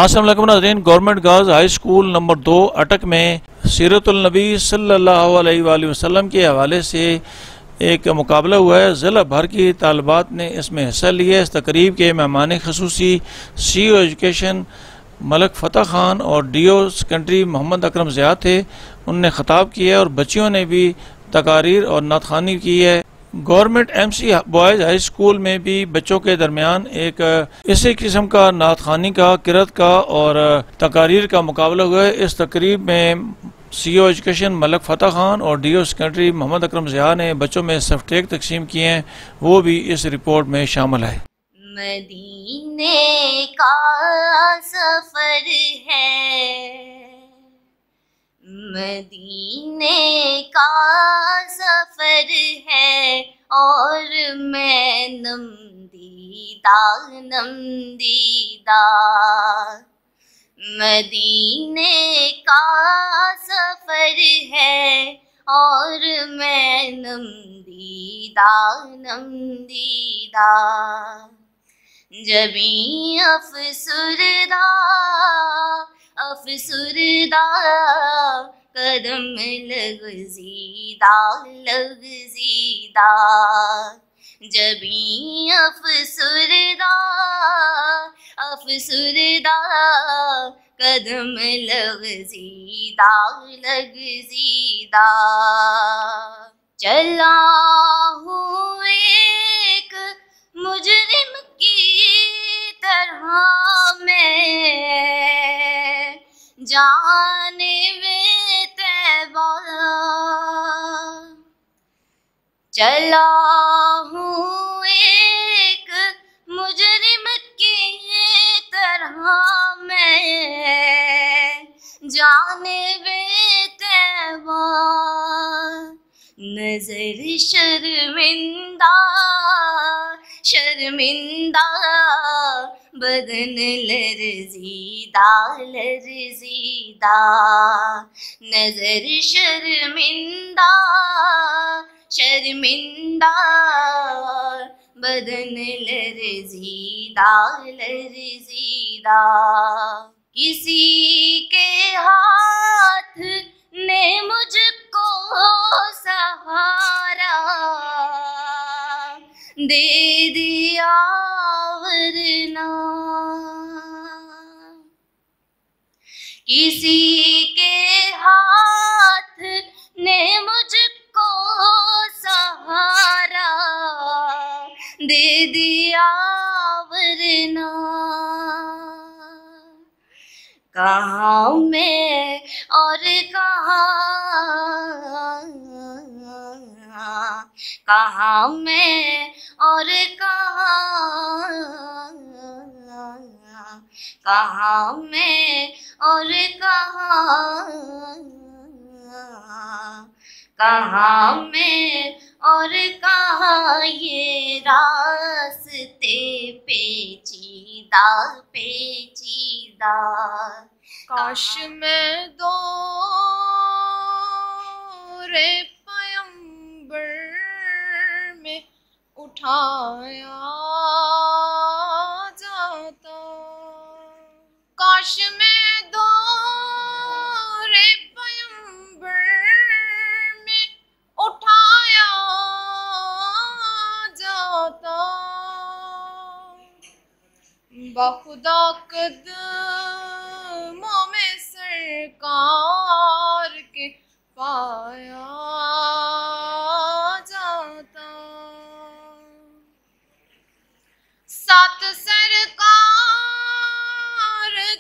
अस्सलाम वालेकुम नाज़रीन, government girls high school number 2 अटक में सीरतुल नबी सल्लल्लाहु अलैहि वसल्लम के हवाले से एक मुकाबला हुआ है। ज़िला भर की तालिबात ने इसमें हिस्सा लिया। इस तकरीब के मेहमान खसूसी CEO एजुकेशन मलक फ़तह खान और DO सेकेंडरी मोहम्मद अकरम ज़िया थे। उनने ख़ताब किया और बच्चियों ने भी तकारीर और नातखानी की है। Government MC boys high school में भी बच्चों के दरमियान एक इसी किस्म का नातखानी का, किरत का और तकारीर का मुकाबला हुआ है। इस तकरीब में CEO एजुकेशन मलक फ़तह खान और DO सेकेंडरी मोहम्मद अकरम ज़िया ने बच्चों में सर्टिफिकेट तकसीम किए हैं, वो भी इस रिपोर्ट में शामिल है। मदीने का सफर है, मदीने का सफर है और मैं नमदीदा नमदीदा। मदीने का सफर है और मैं नमदीदा नमदीदा। जबी अफसुरदा अफसुरदा कदम लगज़ीदा लगज़ीदा। जबी अफसुरदा अफसुरदा कदम लगज़ीदा लगज़ीदा। चला हूँ एक मुजरिम की तरह मैं जानिबे तैबा। चला हूँ एक मुजरिम की तरह मैं जानिबे तैबा। नजर शर्मिंदा शर्मिंदा बदन लरज़ीदा लरज़ीदा। नजर शर्मिंदा शर्मिंदा बदन लरज़ीदा लरज़ीदा। किसी के हाथ ने मुझको सहारा दे दिया वरना। किसी के हाथ ने मुझको सहारा दे दिया वरना। कहाँ मैं और कहाँ मैं और कहाँ मैं और कहाँ मैं और कहाँ ये रास्ते पेचीदा पेचीदा। काश मैं दौरे पैगंबर में उठाया जाता। काश मैं दौरे पैगंबर में उठाया जाता। बाखुदा कदमों में सरकार के पाया जाता। साथ सरकार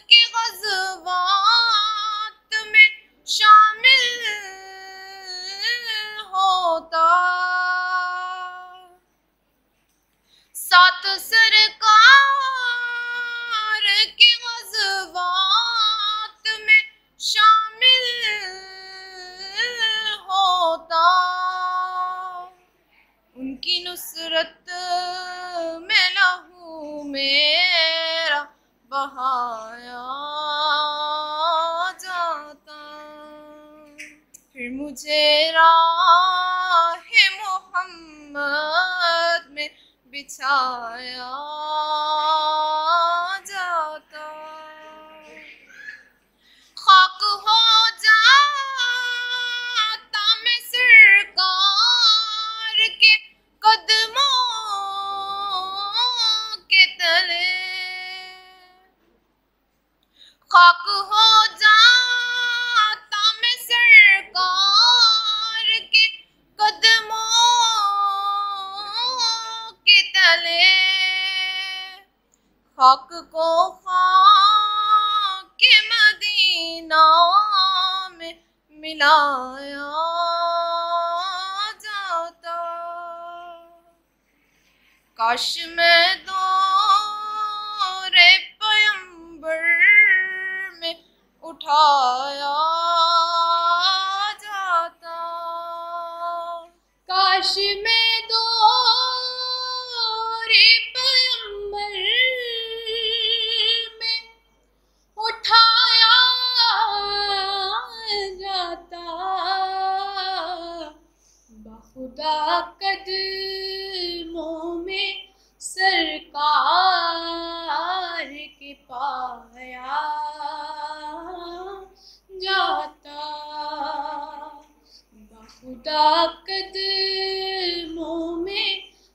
के ग़ज़वात में शामिल होता। साथ सरकार के ग़ज़वात में शामिल होता। उनकी नुसरत में लहू मेरा बहाया जाता। फिर मुझे राह मोहम्मद में बिछाया जाता। खाक को खाक मदीना में मिलाया जाता। काश मैं दौरे पैगंबर में उठाया जाता। काश मैं दौरे पैगंबर में उठाया जाता। बाखुदा कदमों में सरकार के पाया जाता। बाखुदा कदमों में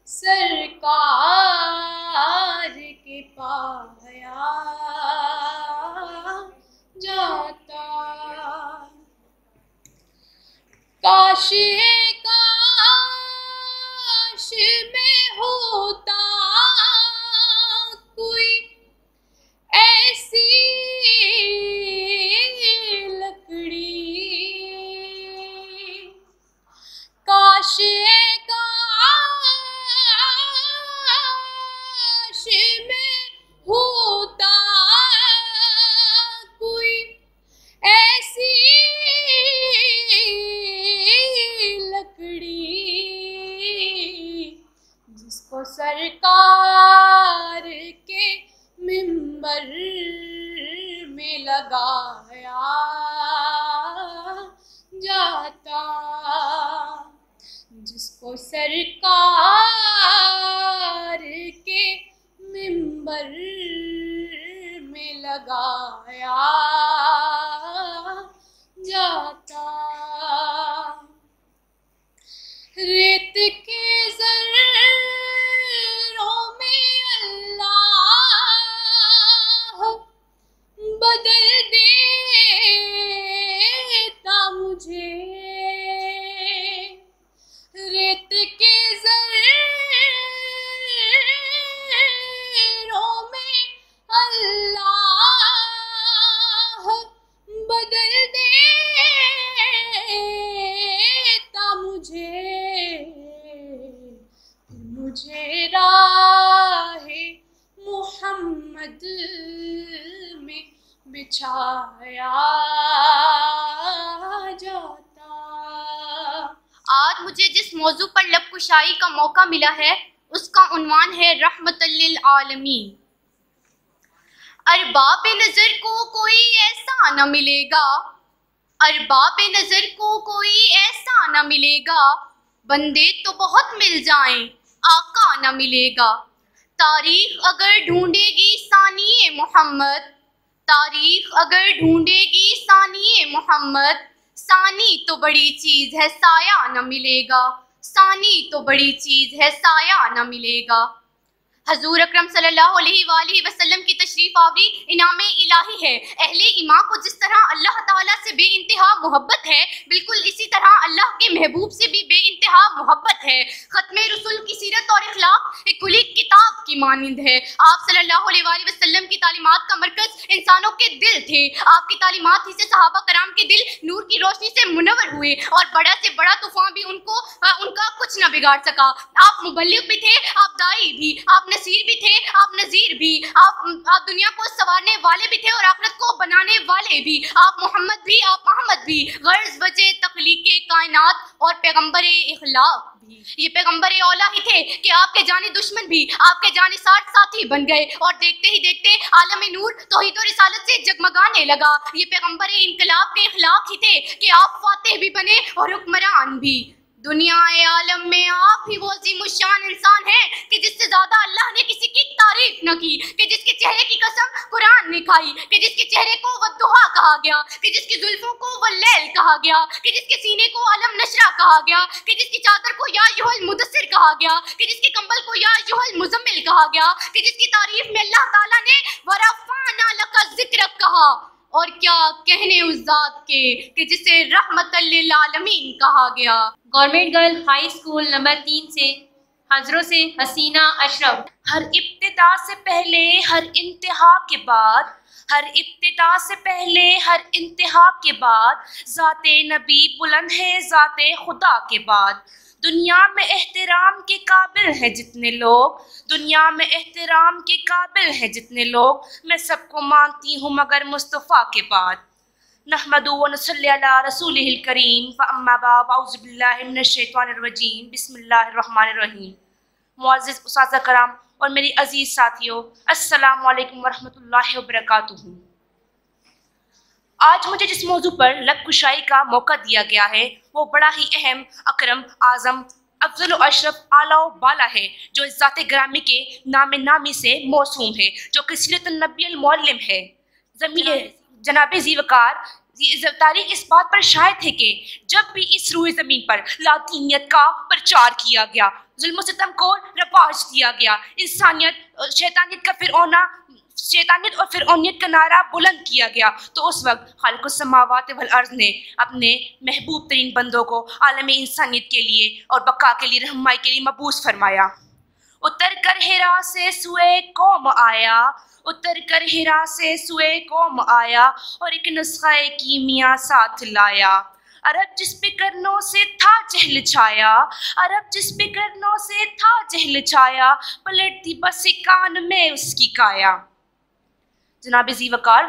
सरकार के पाया जाता। काश काश में होता कोई ऐसी लकड़ी। काश काश में होता कोई ऐसी लकड़ी जिसको सरकार के मिंबर में लगाया जाता। जिसको सरकार के मिंबर में लगाया जाता। रेत के ज़र्रों में अल्लाह बदल देता मुझे। रेत के ज़र्रों में अल्लाह बदल देता मुझे। मुझे राहे मोहम्मद में बिछाया जाता। आज मुझे जिस मौजू पर लब कुशाई का मौका मिला है उसका उन्वान है रहमतल लिल आलमीन। अरबाब नज़र को कोई ऐसा न मिलेगा, अरबाब नज़र को कोई ऐसा न मिलेगा, बंदे तो बहुत मिल जाएं आका न मिलेगा। तारीख अगर ढूंढेगी सानिए मोहम्मद, तारीख अगर ढूंढेगी सानिए मोहम्मद, सानी तो बड़ी चीज़ है साया न मिलेगा, सानी तो बड़ी चीज़ है साया न मिलेगा। हजूर अकरम सल्लल्लाहु अलैहि वसल्लम की तशरीफ आवरी इनाम इलाही है। अहले ईमान को जिस तरह अल्लाह ताला से बेइंतहा मोहब्बत है, बिल्कुल इसी तरह अल्लाह के महबूब से भी बेइंतहा मोहब्बत है। खत्मे रसूल की सीरत और इखलाक एक खुली किताब की मानिंद है। आप सल्लल्लाहु अलैहि वसल्लम की तालीमात का मरकज इंसानों के दिल थे। आपकी तालीमात ही से सहाबा कराम के दिल नूर की रोशनी से मुनव्वर हुए और बड़ा से बड़ा तूफान भी उनका कुछ न बिगाड़ सका। आप मुबल्लिग भी थे, आप दाई भी, आप नसीर भी थे, आप नजीर भी, आप दुनिया को संवारने वाले भी थे और आखिरत को बनाने वाले भी। आप मोहम्मद भी, आप अहमद भी, गर्ज वजह तख्लीके कायनात और पैगंबर इखलाक भी। ये पैगंबर औला ही थे कि आपके जानी दुश्मन भी आपके जानी साथ साथी बन गए और देखते ही देखते आलम नूर तौहीद और रिसालत से जगमगाने लगा। ये पैगंबर इनकलाब के इखलाक ही थे कि आप फातेह भी बने और हुक्मरान भी। दुनिया आलम में आप ही वो अज़ीमुश्शान इंसान हैं कि जिससे ज्यादा अल्लाह ने किसी की तारीफ न की, कि जिसके चेहरे की कसम कुरान ने खाई, कि जिसके चेहरे को वद्दुहा कहा गया, कि जिसकी जुल्फों को वल्लैल कहा गया, कि जिसके सीने को अलम नशरा कहा गया, कि जिसकी चादर को या अय्युहल मुदस्सिर कहा गया, कि जिसके कंबल को या अय्युहल मुज़म्मिल कहा गया, कि जिसकी तारीफ में अल्लाह ताला ने वरफ़अना लका ज़िक्रक कहा। और क्या कहने उस जात के कि जिसे रहमतल लिल आलमीन कहा गया। Government girl high school number 3 से हाजरों से हसीना अशरफ। हर इब्तिदा से पहले हर इंतहा के बाद, हर इब्तिदा से पहले हर इंतहा के बाद, ज़ाते नबी बुलंद है ज़ाते खुदा के बाद। दुनिया में एहतराम के काबिल है जितने लोग, दुनिया में एहतराम के काबिल है जितने लोग, मैं सबको मानती हूँ मगर मुस्तफ़ा के बाद। नहमदु व नसल्ली अला रसूलिहिल करीम व अम्मा बाद, औज़ु बिल्लाहि मिनश शैतानिर रजीम, बिस्मिल्लाहिर रहमानिर रहीम। मुअज़्ज़िज़ उस्ताज़ कराम और मेरी अजीज़ साथियों, अस्सलामु अलैकुम व रहमतुल्लाहि व बरकातुहू। आज मुझे जिस मौजू पर लब कुशाई का मौका दिया गया है वो बड़ा ही अहम, अकरम, आज़म, अफजल व अशरफ, आला व बाला है, जो इस ज़ाते ग्रामी के नामे नामी से मौसूम है, जो कि सीरतुन नबी अल मुअल्लिम है। जनाब ज़ीवकार तारीख इस बात पर शायद है कि जब भी इस रूए ज़मीन पर लातीनियत का प्रचार किया गया, जुल्म सितम को रवाज दिया गया, इंसानियत शैतानियत और फिरौनियत का नारा बुलंद किया गया, तो उस वक्त खालिकुस समावात वल अर्ज़ ने अपने महबूब तरीन बंदों को आलम इंसानियत के लिए और बका के लिए, रहनुमाई के लिए मबूस फरमाया। उतर कर हिरा से सुए कौम आया, उतर कर हिरा से सुए कौम आया, और एक नुस्खा कीमिया साथ लाया। अरब जिस पे करनों से था जहल छाया, अरब जिस पे करनों से था जहल छाया, पलटती बस कान में उसकी काया। जनाब ज़ीवकार,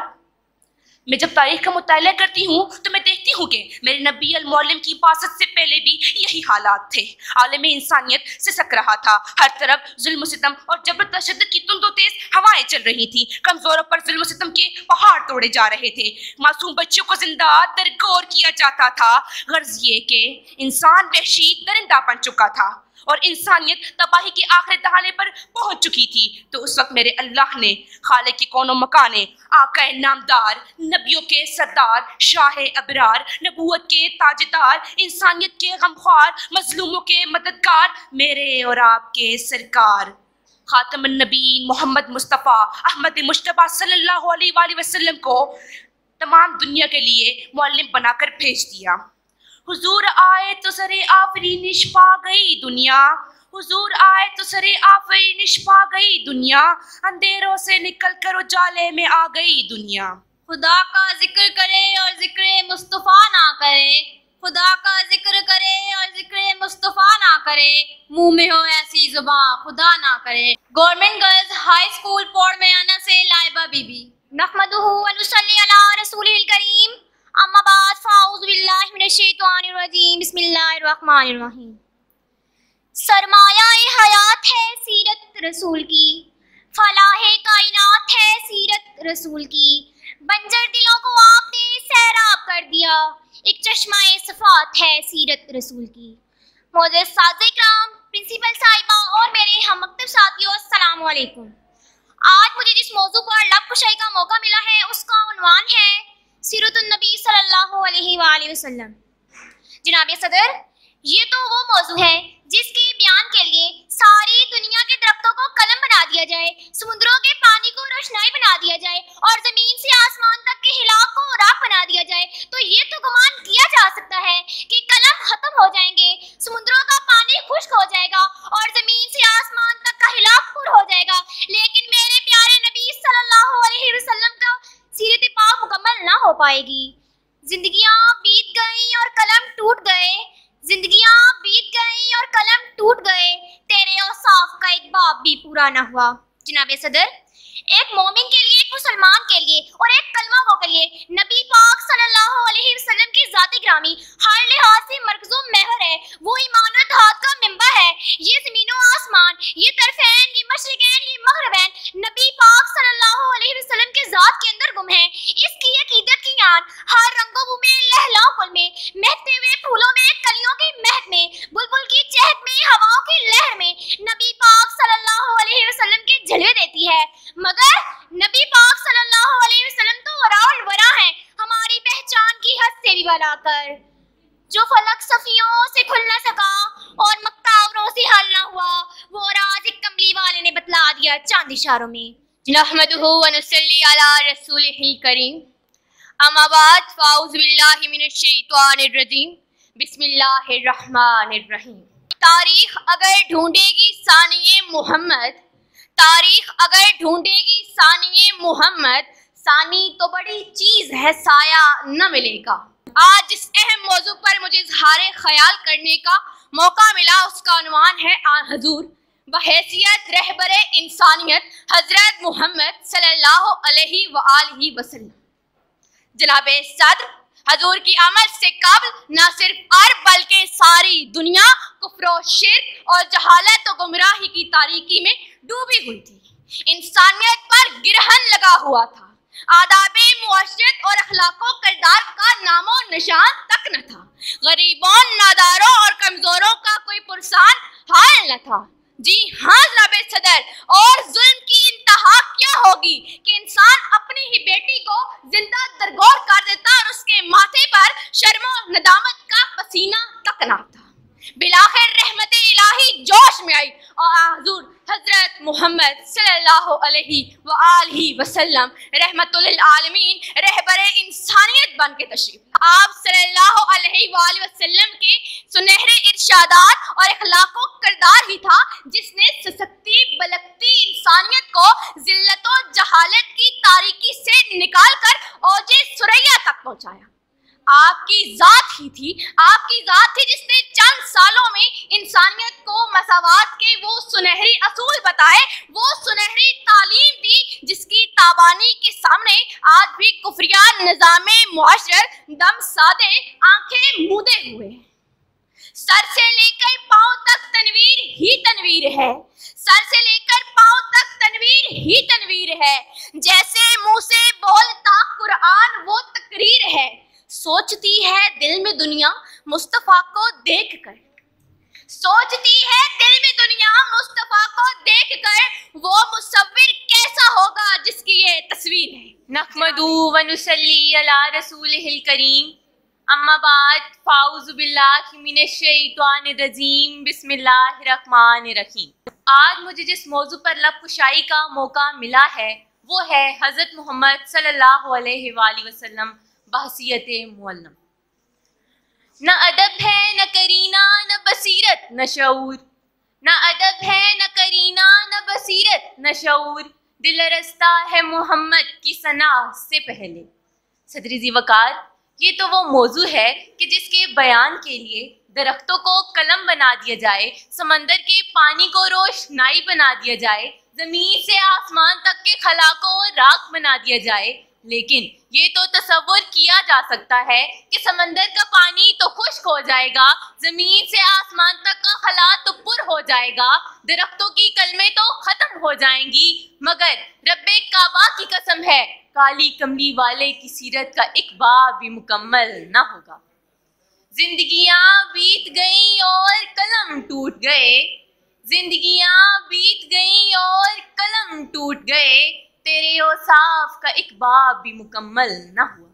मैं जब तारीख का मुताला करती हूँ तो मैं देखती हूँ कि मेरे नबी अल मुअल्लिम की इबादत से पहले भी यही हालात थे। आलम इंसानियत सिसक रहा था, हर तरफ जुल्म सितम और जबर तशद्दुद की तुंद तेज हवाएं चल रही थी, कमजोरों पर जुल्म सितम के पहाड़ तोड़े जा रहे थे, मासूम बच्चों को जिंदा दरगोर किया जाता था। गर्ज ये कि इंसान वहशी दरिंदा बन चुका था और इंसानियत तबाही के आखिरी दहाने पर पहुंच चुकी थी। तो उस वक्त मेरे अल्लाह ने, खालिक के कौनो मकाने, आका नामदार, नबियों के सरदार, शाह अबरार, नबूवत के ताजदार, इंसानियत के गमख्वार, मजलूमों के मददगार, मेरे और आपके सरकार खातमुन नबीन मोहम्मद मुस्तफ़ा अहमद मुश्तबा सल्लल्लाहु अलैहि वसल्लम को तमाम दुनिया के लिए मुअल्लिम बनाकर भेज दिया। हुजूर आए तो सरे आफरीनिश पा गई दुनिया, हुजूर आए तो सरे आफरीनिश पा गई दुनिया, अंधेरों से निकल कर उजाले में आ गई दुनिया। खुदा का जिक्र करे और जिक्र मुस्तफ़ा ना करे, खुदा का जिक्र करे और जिक्र मुस्तफ़ा ना करे, मुंह में हो ऐसी जुबान खुदा ना करे। गवर्नमेंट गर्ल्स हाई स्कूल पौड़ मयाना से लाइबा बीबी। नहमदुहु व नुसल्ली अला रसूलिल करीम, अम्मा बाद, फ़ाऊज़ु बिल्लाहि मिनश शैतानिर रजीम, बिस्मिल्लाहिर रहमानिर रहीम। सरमाया-ए हयात है सीरत रसूल की, फलाहे कायनात है सीरत रसूल की, बंजर दिलों को आपने सैराब कर दिया, एक चश्मा-ए सफ़ात है सीरत रसूल की। मोअज़्ज़िज़ साज़े इकराम, प्रिंसिपल साहिबा और मेरे हम मकतब साथियों, अस्सलामु अलैकुम। आज मुझे जिस मौजू पर लब कुशाई का मौका मिला है उसका उन्वान है सीरतुन नबी सल्लल्लाहु अलैहि वसल्लम। जनाब सदर, ये तो वो मौजू है जिसके बयान के लिए सारी दुनिया के दरख्तों को कलम बना दिया जाए, समुद्रों के पानी को रोशनाई बना दिया जाए और जमीन से आसमान तक के हिलाक को राख बना दिया जाए, तो ये तो गुमान किया जा सकता है कि कलम खत्म हो जाएंगे, समुद्रों का पानी खुश्क हो जाएगा और जमीन से आसमान तक का हिलाक पूरा हो जाएगा। लेकिन मेरे प्यारे नबी सल्लल्लाहु अलैहि वसल्लम का सीरत पाक मुकम्मल ना हो पाएगी। जिंदगियां बीत गई और कलम टूट गए, जिंदगियां बीत गई और कलम टूट गए, तेरे औसाफ का एक बाब भी पूरा ना हुआ। जनाब सदर, एक मोमिन के लिए, एक मुसलमान के लिए और एक कलमा गो के लिए नबी पाक सल्लल्लाहु अलैहि वसल्लम की ज़ात ग्रामी हर लिहाज से मरकज़ुम महवर है। वो ईमान और इत्तेहाद का मिंबर है। ये ज़मीनो आसमान, ये तरफ़ैन, ये मशरिक़ैन, ये मग़रिबैन नबी पाक सल्लल्लाहु अलैहि वसल्लम के ज़ात के अंदर गुम है। इसकी अकीदत की यान हर रंगों में, लहलाओ पुल में, महकते हुए फूलों में, कलियों की महक में, बुलबुल की चहक में, हवाओं की लहर में नबी पाक सल्लल्लाहु अलैहि वसल्लम के झलवे देती है। मगर नबी पाक सल्लल्लाहु अलैहि वसल्लम तो वराउल वरा है, हमारी पहचान की हद से भी बढ़ाकर। जो फलक सफियों से खुल न सका और मक्तावरों से हल न हुआ, वो राज एक कमली वाले ने बतला दिया चांद इशारों में। नहमदुहु व नुसल्ली अला रसूलिहिल करीम, अम्मा बाद, फ़ाऊज़ु बिल्लाहि मिनश शैतानिर रजीम, बिस्मिल्लाहिर रहमानिर रहीम। तारीख अगर ढूंढेगी सानिए मोहम्मद, तारीख अगर ढूंढेगी सानिए मोहम्मद, सानी तो बड़ी चीज है साया न मिलेगा। आज इस अहम मौजू पर मुझे इजहार ख्याल करने का मौका मिला, उसका उन्वान है हजूर बहैसियत रहबरे इंसानियत हजरत मोहम्मद सल्लल्लाहु अलैहि वसल्लम। जनाब सदर, हजूर की आमद से कब्ल न सिर्फ अरब बल्कि सारी दुनिया कुफ्र शिर्क और जहालत और गुमराही की तारीकी में डूबी हुई थी। इंसानियत पर गिरहन लगा हुआ था। आदाबे मुअश्शरत और अखलाको किरदार का नामो निशान तक न था। गरीबों, नादारों और कमजोरों का कोई पुरसान हाल न था। जी हाँ जनाब सदर, और जुल्म की इंतहा क्या होगी कि इंसान अपनी ही बेटी को जिंदा दरगोर कर देता और उसके माथे पर शर्मो नदामत का पसीना तक न था। बिलाखिर रहमत इलाही जोश में आई और हुजूर हजरत मोहम्मद सल्लल्लाहु अलैहि वसल्लम रहमतुल लिल आलमीन रहबरे इंसानियत बन के तशरीफ। आप सल्लल्लाहु अलैहि वसल्लम के सुनहरे इरशादात और इखलाको किरदार ही था जिसने सशक्ति बलकती इंसानियत को जिल्लत और जहालत की तारीकी से निकाल कर औजे सुरैया तक पहुंचाया। आपकी जात थी जिसने चंद सालों में इंसानियत को मसावात के वो सुनहरी असूल बताए, वो सुनहरी तालीम दी जिसकी ताबानी के सामने आज भी कुफरिया निज़ामे मुआशरत दम सादे आंखें मूंदे हुए। सर से लेकर पांव तक तनवीर ही तनवीर है, सर से लेकर पांव तक तनवीर ही तनवीर है। जैसे मुंह से बोलता कुरान वो तकरीर है। सोचती है दिल में दुनिया मुस्तफा को देखकर, सोचती है दिल में दुनिया मुस्तफा को देखकर, वो मुसव्विर कैसा होगा जिसकी ये तस्वीर है। नहमदू व नुसल्ली अला रसूलिहिल करीम, अम्मा बाद, फाउज़ु बिल्लाहि मिनश शैतानिर रजीम, बिस्मिल्लाहिर रहमानिर रहीम। आज मुझे जिस मौजू पर लब कुशाई का मौका मिला है वो है हज़रत मोहम्मद सल्लल्लाहु अलैहि वसल्लम बहसियत मुअल्लम। न अदब है न करीना न बसीरत न शऊर, न अदब है न करीना न बसीरत न शऊर, दिल रस्ता है मोहम्मद की सना से पहले। सदरी जी वकार, ये तो वो मौजू है कि जिसके बयान के लिए दरख्तों को कलम बना दिया जाए, समंदर के पानी को रोशनाई बना दिया जाए, जमीन से आसमान तक के खला को राख बना दिया जाए, लेकिन ये तो तसव्वुर किया जा सकता है कि समंदर का पानी तो खुश्क हो जाएगा, जमीन से आसमान तक का खला तो पुर हो जाएगा, दरख्तों की कलमें तो खत्म हो जाएंगी, मगर रब्बे काबा की कसम है काली कमली वाले की सीरत का एक बाब भी मुकम्मल ना होगा। जिंदगियां बीत गई और कलम टूट गए, जिंदगियां बीत गई और कलम टूट गए, तेरे औसाफ का एक बाब भी मुकम्मल ना हुआ।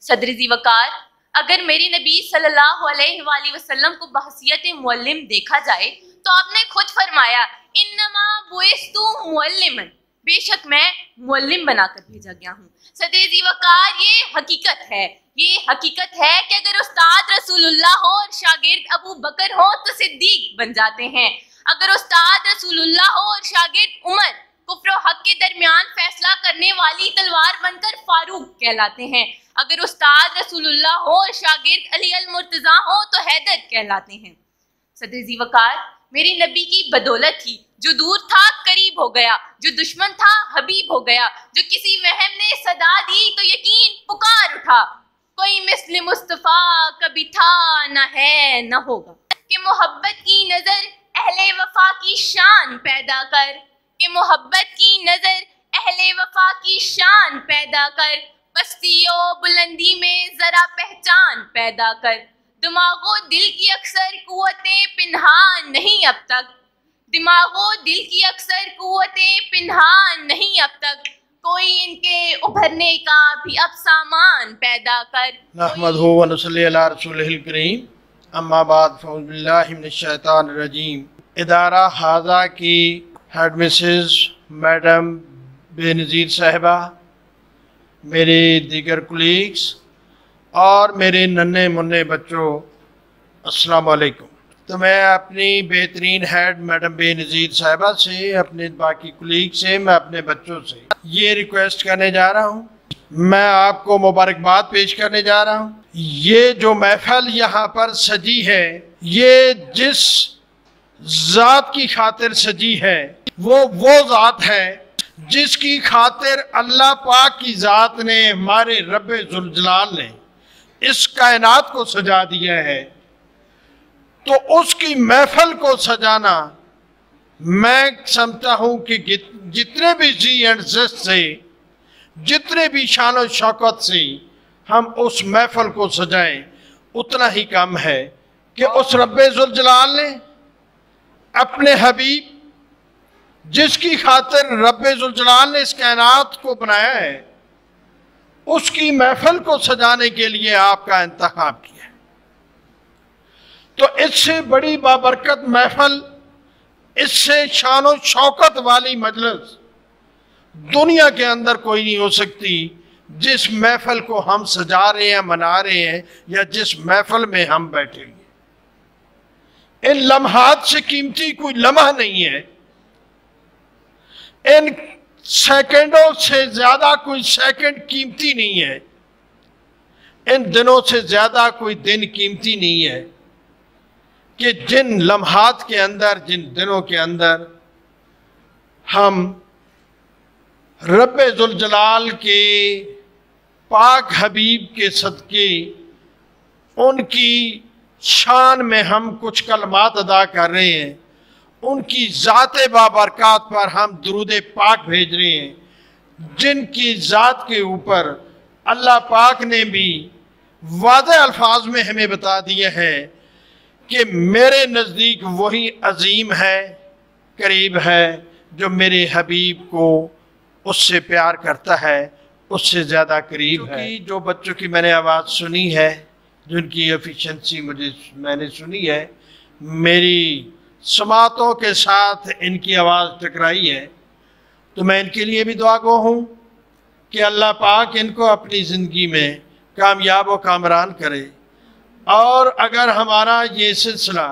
सदर जी वकार, अगर मेरे नबी सल्लल्लाहु अलैहि वसल्लम को बहसियत मुअल्लिम देखा जाए तो आपने खुद फरमाया इन्नमा बुइस्तु मुअल्लिमन, बेशक मैं मुअल्लिम बनाकर भेजा गया हूँ। सदर जी वकार, ये हकीकत है कि अगर उस्ताद रसूलुल्लाह हो और शागिर्द अबू बकर हो तो सिद्दीक बन जाते हैं, अगर उस्ताद रसूलुल्लाह हो और शागिर्द उमर कुफ्र हक के दरमियान फैसला करने वाली तलवार बनकर फारूक कहलाते हैं, अगर उस्ताद रसूलुल्लाह हो और शागिर्द अली अल मुर्तजा हो तो हैदर कहलाते हैं। सदर जी वकार, मेरी नबी की बदौलत ही जो दूर था करीब हो गया, जो दुश्मन था हबीब हो गया, जो किसी वहम ने सदा दी तो यकीन पुकार उठा, कोई मिस्ल मुस्तफा कभी था न है न होगा। कि मोहब्बत की नजर अहले वफा की शान पैदा कर, कि मोहब्बत की नजर अहले वफा की शान पैदा कर, पस्तियों बुलंदी में जरा पहचान पैदा कर, दिमागो दिल की अक्सर कुव्वतें पिन्हान नहीं अब तक, दिमागो दिल की अक्सर कुव्वतें पिन्हान नहीं अब तक, कोई इनके उभरने का भी अब सामान पैदा कर। नहमदुहु व नुसल्ली अला रसूलिहिल करीम, अम्मा बाद, फ़अऊज़ु बिल्लाहि मिनश शैतानिर रजीम। इदारा हाजा की हेड मिसेस मैडम बेनज़ीर साहिबा, मेरे दीगर कुलीग्स और मेरे नन्हे मुन्ने बच्चों, अस्सलाम वालेकुम। तो मैं अपनी बेहतरीन हेड मैडम बेनज़ीर साहिबा से, अपने बाकी कुलीग से, मैं अपने बच्चों से ये रिक्वेस्ट करने जा रहा हूँ, मैं आपको मुबारकबाद पेश करने जा रहा हूँ। ये जो महफिल यहाँ पर सजी है, ये जिस ज़ात की खातिर सजी है वो ज़ात है जिसकी खातिर अल्लाह पाक की ज़ात ने, हमारे रब्बे ज़ुल जलाल ने इस कायनात को सजा दिया है। तो उसकी महफिल को सजाना, मैं समझता हूँ कि जितने भी जी एंड ज़िस्त से, जितने भी शान और शौकत से हम उस महफिल को सजाएं, उतना ही कम है कि उस रब्बे ज़ुल जलाल ने अपने हबीब, जिसकी खातिर रब्बे ज़ुल जलाल ने इस कायनात को बनाया है, उसकी महफिल को सजाने के लिए आपका इंतखाब किया। तो इससे बड़ी बाबरकत महफिल, इससे शान और शौकत वाली मजलिस दुनिया के अंदर कोई नहीं हो सकती, जिस महफिल को हम सजा रहे हैं, मना रहे हैं, या जिस महफिल में हम बैठे हैं। इन लम्हात से कीमती कोई लम्हा नहीं है, इन सेकंडों से ज्यादा कोई सेकंड कीमती नहीं है, इन दिनों से ज्यादा कोई दिन कीमती नहीं है कि जिन लम्हात के अंदर, जिन दिनों के अंदर हम रब्बे ज़ुल जलाल के पाक हबीब के सदके, उनकी शान में हम कुछ कलमात अदा कर रहे हैं, उनकी ज़ात बाबरकत पर हम दुरूद पाक भेज रहे हैं, जिनकी ज़ात के ऊपर अल्लाह पाक ने भी वाज़ेह अल्फाज में हमें बता दिया है कि मेरे नज़दीक वही अजीम है, करीब है, जो मेरे हबीब को उससे प्यार करता है, उससे ज़्यादा करीब है। जो बच्चों की मैंने आवाज़ सुनी है, जिनकी एफिशिएंसी मैंने सुनी है, मेरी समातों के साथ इनकी आवाज़ टकराई है, तो मैं इनके लिए भी दुआ गो हूँ कि अल्लाह पाक इनको अपनी ज़िंदगी में कामयाब व कामरान करे। और अगर हमारा ये सिलसिला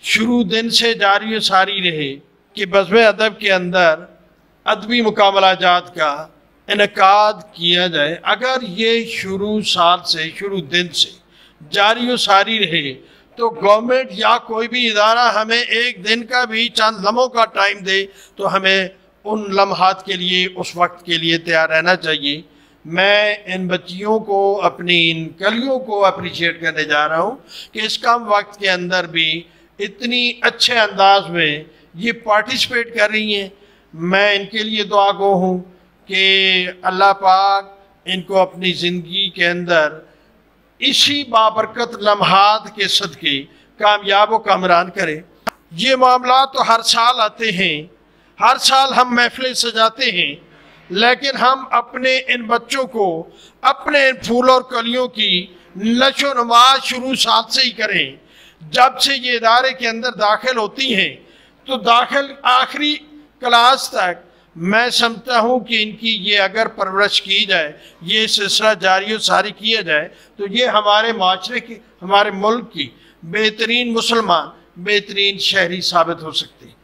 शुरू दिन से जारी व सारी रहे कि बज़्म अदब के अंदर अदबी मुकाबलाजात का इनकाद किया जाए, अगर ये शुरू साल से, शुरू दिन से जारी व सारी रहे, तो गवर्नमेंट या कोई भी इदारा हमें एक दिन का भी चंद लम्हों का टाइम दे, तो हमें उन लम्हात के लिए, उस वक्त के लिए तैयार रहना चाहिए। मैं इन बच्चियों को, अपनी इन कलियों को अप्रिशिएट करने जा रहा हूँ कि इस कम वक्त के अंदर भी इतनी अच्छे अंदाज में ये पार्टिसिपेट कर रही हैं। मैं इनके लिए दुआ गो हूँ कि अल्लाह पाक इनको अपनी ज़िंदगी के अंदर इसी बाबरकत लम्हात के सदके कामयाब व कामरान करे। ये मामला तो हर साल आते हैं, हर साल हम महफिलें सजाते हैं, लेकिन हम अपने इन बच्चों को, अपने इन फूल और कलियों की नशो नुमा शुरू साल से ही करें। जब से ये इदारे के अंदर दाखिल होती हैं, तो दाखिल आखिरी क्लास तक मैं समझता हूँ कि इनकी ये अगर परवरिश की जाए, ये सिलसिला जारी सारी किया जाए, तो ये हमारे माशरे की, हमारे मुल्क की बेहतरीन मुसलमान, बेहतरीन शहरी साबित हो सकते हैं।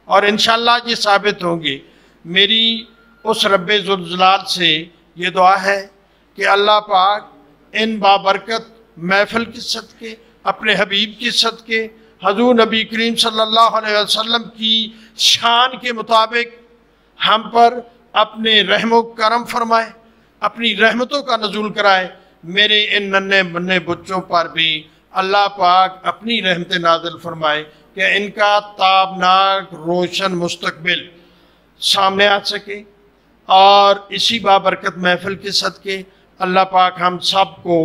और इंशाअल्लाह ये साबित होंगे। मेरी उस रब्बे ज़ुल जलाल से ये दुआ है कि अल्लाह पाक इन बाबरकत महफिल के सदके, अपने हबीब के सदके, हजूर नबी करीम सल्लल्लाहु अलैहि वसल्लम की शान के मुताबिक हम पर अपने रहमो करम फरमाए, अपनी रहमतों का नज़ूल कराए। मेरे इन नन्हे बन्ने बच्चों पर भी अल्लाह पाक अपनी रहमत नाज़िल फरमाए कि इनका ताबनाक रोशन मुस्तकबिल सामने आ सके। और इसी बाबरकत महफिल के सदके अल्लाह पाक हम सब को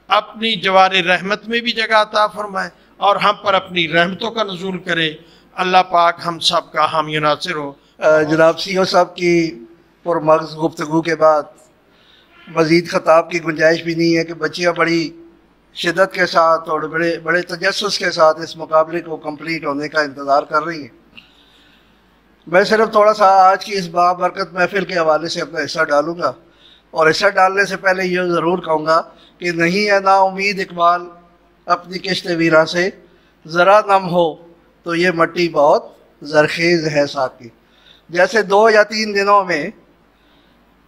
अपनी जवार रहमत में भी जगह अता फरमाए और हम पर अपनी रहमतों का नज़ूल करे। अल्लाह पाक हम सब का हामी नासिर हो। जनाब सीओ साहब की पुरमग़ज़ गुफ्तगू के बाद मज़ीद ख़ताब की गुंजाइश भी नहीं है कि बच्चियाँ बड़ी शिद्दत के साथ और बड़े तजस्सुस के साथ इस मुकाबले को कंप्लीट होने का इंतज़ार कर रही हैं। मैं सिर्फ थोड़ा सा आज की इस बाबरकत महफिल के हवाले से अपना हिस्सा डालूँगा, और हिस्सा डालने से पहले ये ज़रूर कहूँगा कि नहीं है ना उम्मीद इकबाल अपनी किश्त वीरा से, ज़रा नम हो तो ये मिट्टी बहुत ज़रखेज़ है साकी। जैसे 2 या 3 दिनों में,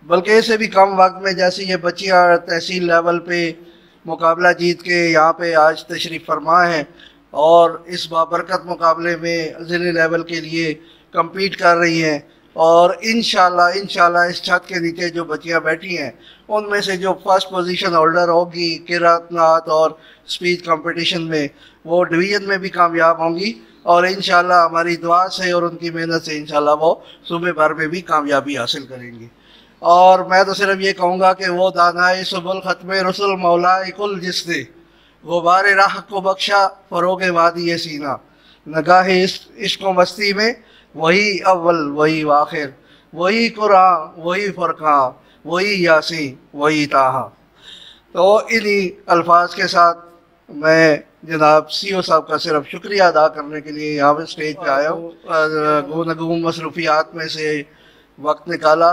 बल्कि इससे भी कम वक्त में, जैसे ये बच्चियाँ तहसील लेवल पे मुकाबला जीत के यहाँ पे आज तशरीफ़ फरमा हैं और इस बाबरकत मुकाबले में ज़िले लेवल के लिए कम्पीट कर रही हैं, और इंशाल्लाह इस छत के नीचे जो बच्चियाँ बैठी हैं उनमें से जो फर्स्ट पोजीशन होल्डर होगी किरात नात और स्पीच कंपटीशन में, वो डिवीज़न में भी कामयाब होंगी, और इंशाल्लाह हमारी दुआ से और उनकी मेहनत से इंशाल्लाह वो सूबे भर में भी कामयाबी हासिल करेंगी। और मैं तो सिर्फ ये कहूँगा कि वो दानाए सुबुल ख़त्म रसुल मौलाए कुल जिसने गुबारे राह को बख्शा फ़रोग़ वादी सीना, नगाह इश्क़ व मस्ती में वही अव्वल वही आखिर, वही कुरान वही फ़ुरक़ान वही यासीन वही ताहा। तो इन्हीं अल्फाज के साथ मैं जनाब CEO साहब का सिर्फ शुक्रिया अदा करने के लिए यहाँ पे स्टेज पे आया हूँ। गूनगू मसरूफियात में से वक्त निकाला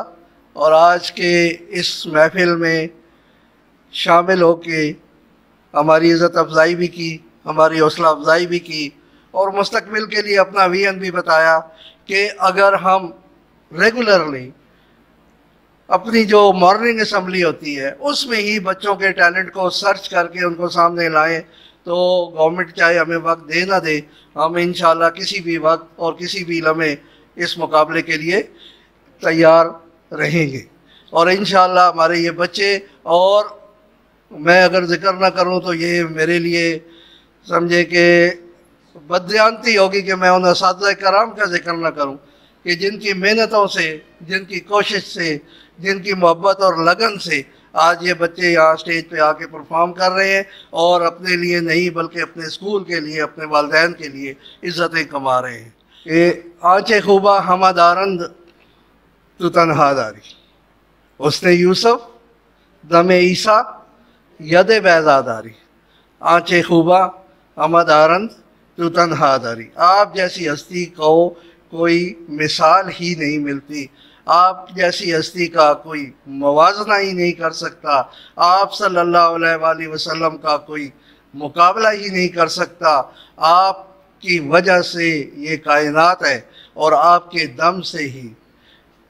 और आज के इस महफिल में शामिल होके हमारी इज़्ज़त अफजाई भी की, हमारी हौसला अफजाई भी की, और मुस्तकबिल के लिए अपना विजन भी बताया कि अगर हम रेगुलरली अपनी जो मॉर्निंग असम्बली होती है उसमें ही बच्चों के टैलेंट को सर्च करके उनको सामने लाएं, तो गवर्नमेंट चाहे हमें वक्त दे ना दे, हम इंशाल्लाह किसी भी वक्त और किसी भी लम्हे इस मुकाबले के लिए तैयार रहेंगे। और इंशाल्लाह हमारे ये बच्चे, और मैं अगर ज़िक्र ना करूं तो ये मेरे लिए समझे कि बददियानती होगी कि मैं उन असातिज़ा कराम का जिक्र ना करूं कि जिनकी मेहनतों से, जिनकी कोशिश से, जिनकी मोहब्बत और लगन से आज ये बच्चे यहाँ स्टेज पे आके परफॉर्म कर रहे हैं, और अपने लिए नहीं बल्कि अपने स्कूल के लिए, अपने वालिदैन के लिए इज़्ज़तें कमा रहे हैं। कि आँचे खूबा हमादारंद तू तन्हा दारी, उसने यूसुफ दमे ईसा यद बैज़ादारी, आँचे खूबा हमादारंद तू तन्हा दारी। आप जैसी हस्ती को कोई मिसाल ही नहीं मिलती, आप जैसी हस्ती का कोई मुवाजना ही नहीं कर सकता, आप सल्लल्लाहु अलैहि वसल्लम का कोई मुकाबला ही नहीं कर सकता। आपकी वजह से ये कायनात है, और आपके दम से ही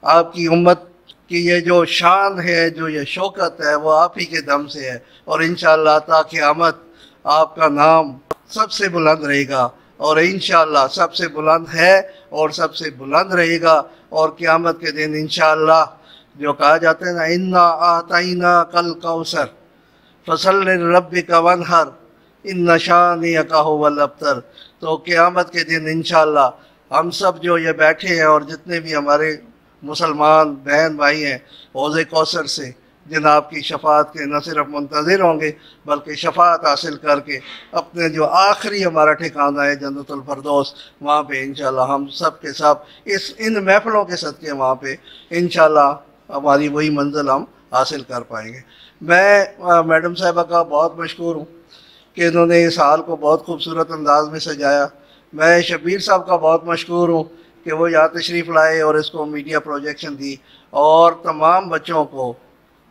आपकी उम्मत की ये जो शान है, जो ये शौकत है, वो आप ही के दम से है। और इंशाअल्लाह ता क़यामत आपका नाम सबसे बुलंद रहेगा, और इंशाअल्लाह सबसे बुलंद है और सबसे बुलंद रहेगा। और क़यामत के दिन इंशाअल्लाह जो कहा जाता है ना, इन्ना आतैना कल कौसर फसल्लि लिरब्बिका वन्हर इन्ना शानिअका हुवल अब्तर। तो क़यामत के दिन इंशाअल्लाह हम सब जो ये बैठे हैं और जितने भी हमारे मुसलमान बहन भाई हैं, हौज़े कौसर से जनाब की शफ़ात के न सिर्फ मुंतज़िर होंगे बल्कि शफ़ात हासिल करके अपने जो आखिरी हमारा ठिकाना है जन्नतुल फ़िरदौस, वहाँ पे इंशाअल्लाह हम सब के सब इन महफ़िलों के सदक़े वहाँ पे इंशाअल्लाह हमारी वही मंजिल हम हासिल कर पाएंगे। मैं मैडम साहिबा का बहुत मशकूर हूँ कि इन्होंने इस हाल को बहुत खूबसूरत अंदाज में सजाया। मैं शब्बीर साहब का बहुत मशकूर हूँ कि वो यहाँ तशरीफ़ लाए और इसको मीडिया प्रोजेक्शन दी, और तमाम बच्चों को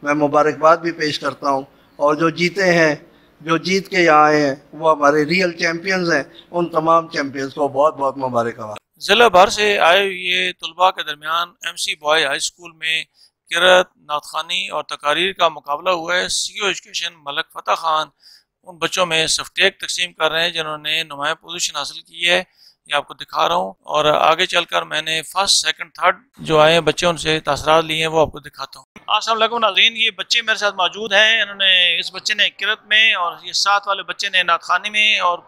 मैं मुबारकबाद भी पेश करता हूँ। और जो जीते हैं, जो जीत के यहाँ आए हैं, वो हमारे रियल चैम्पियंस हैं, उन तमाम चैम्पियंस को बहुत बहुत मुबारकबाद। ज़िला भर से आए हुए तलबा के दरमियान MC बॉय हाई स्कूल में किरत, नातखानी और तकारीर का मुकाबला हुआ है। CO एजुकेशन मलक फ़तह खान उन बच्चों में सफ्टेक तकसीम कर रहे हैं जिन्होंने नुमाया पोजीशन हासिल की है, ये आपको दिखा रहा हूँ। और आगे चलकर मैंने फर्स्ट, सेकंड, थर्ड जो आए हैं बच्चे, उनसे तासरात लिए हैं, वो आपको दिखाता हूँ। अस्सलाम वालेकुम नाज़रीन, ये बच्चे मेरे साथ मौजूद हैं। इन्होंने, इस बच्चे ने किरत में, और ये साथ वाले बच्चे ने नातखानी में, और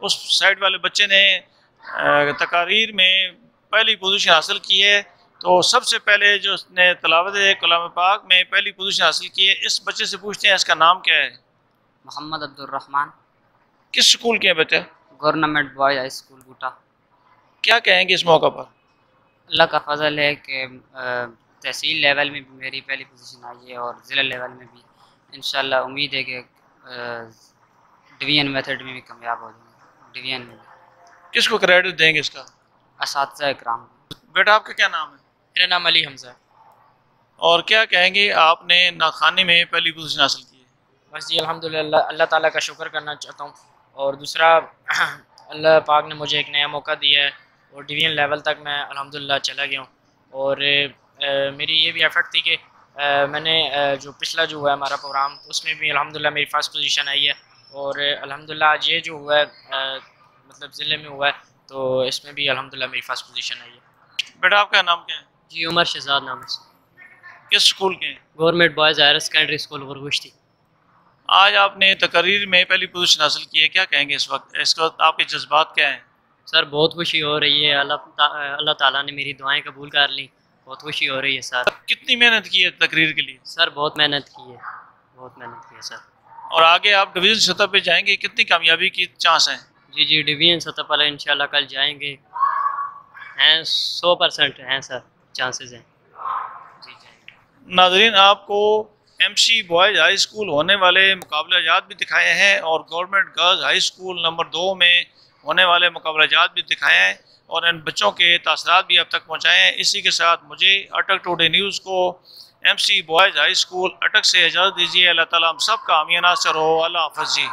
उस साइड वाले बच्चे ने तकारीर में पहली पोजीशन हासिल की है। तो सबसे पहले जो उसने तिलावत कलाम पाक में पहली पोजीशन हासिल की है, इस बच्चे से पूछते हैं इसका नाम क्या है। मोहम्मद अब्दुल रहमान। किस स्कूल के हैं बेटे? गवर्नमेंट बॉय हाई स्कूल बूटा। क्या कहेंगे इस मौका पर? अल्लाह का फजल है कि तहसील लेवल में भी मेरी पहली पोजीशन आई है, और ज़िला लेवल में भी इंशाल्लाह उम्मीद है कि डिवीज़न मेथड में भी कामयाब हो जाएंगे। डिवीज़न में किसको क्रेडिट देंगे इसका? असातिज़ा इकराम। बेटा आपका क्या नाम है? मेरा नाम अली हमज़ा। और क्या कहेंगे, आपने नातखानी में पहली पोजीशन हासिल की है? बस जी अल्हम्दुलिल्लाह, अल्लाह ताला का शुक्र करना चाहता हूँ। और दूसरा अल्लाह पाक ने मुझे एक नया मौका दिया है और डिवीज़न लेवल तक मैं अल्हम्दुलिल्लाह चला गया हूँ। और मेरी ये भी एफर्ट थी कि मैंने जो पिछला जो हुआ है हमारा प्रोग्राम, तो उसमें भी अल्हम्दुलिल्लाह मेरी फ़र्स्ट पोजीशन आई है। और अल्हम्दुलिल्लाह आज ये जो हुआ है मतलब ज़िले में हुआ है, तो इसमें भी अल्हम्दुलिल्लाह मेरी फ़र्स्ट पोजीशन आई है। बेटा आपका नाम क्या है? जी उमर शहजाद नाम है। किस स्कूल के हैं? Government boys higher secondary school Gurgushti. आज आपने तकरीर में पहली पोजीशन हासिल की है, क्या कहेंगे इस वक्त आपके जज्बात क्या हैं? सर बहुत खुशी हो रही है, अल्लाह ताला ने मेरी दुआएं कबूल कर ली, बहुत खुशी हो रही है सर। कितनी मेहनत की है तकरीर के लिए? सर बहुत मेहनत की है, बहुत मेहनत की है सर। और आगे आप डिवीज़न सतह पे जाएंगे, कितनी कामयाबी की चांस हैं? जी डिवीज़न सतह पर इंशाल्लाह कल जाएंगे, हैं 100% हैं सर, चांसेस हैं जी जाएंगे। नाज़रीन, आपको MC बॉयज़ हाई स्कूल होने वाले मुकाबला जात भी दिखाए हैं और government girls high school number 2 में होने वाले मुकाबला जात भी दिखाए हैं और इन बच्चों के तासरात भी अब तक पहुँचाए हैं। इसी के साथ मुझे अटक टुडे न्यूज़ को MC बॉयज़ हाई स्कूल अटक से इजाज़त दीजिए। अल्लाह ताला हम सब का आमीन नासर हो। अल्लाह हाफ़िज़ जी।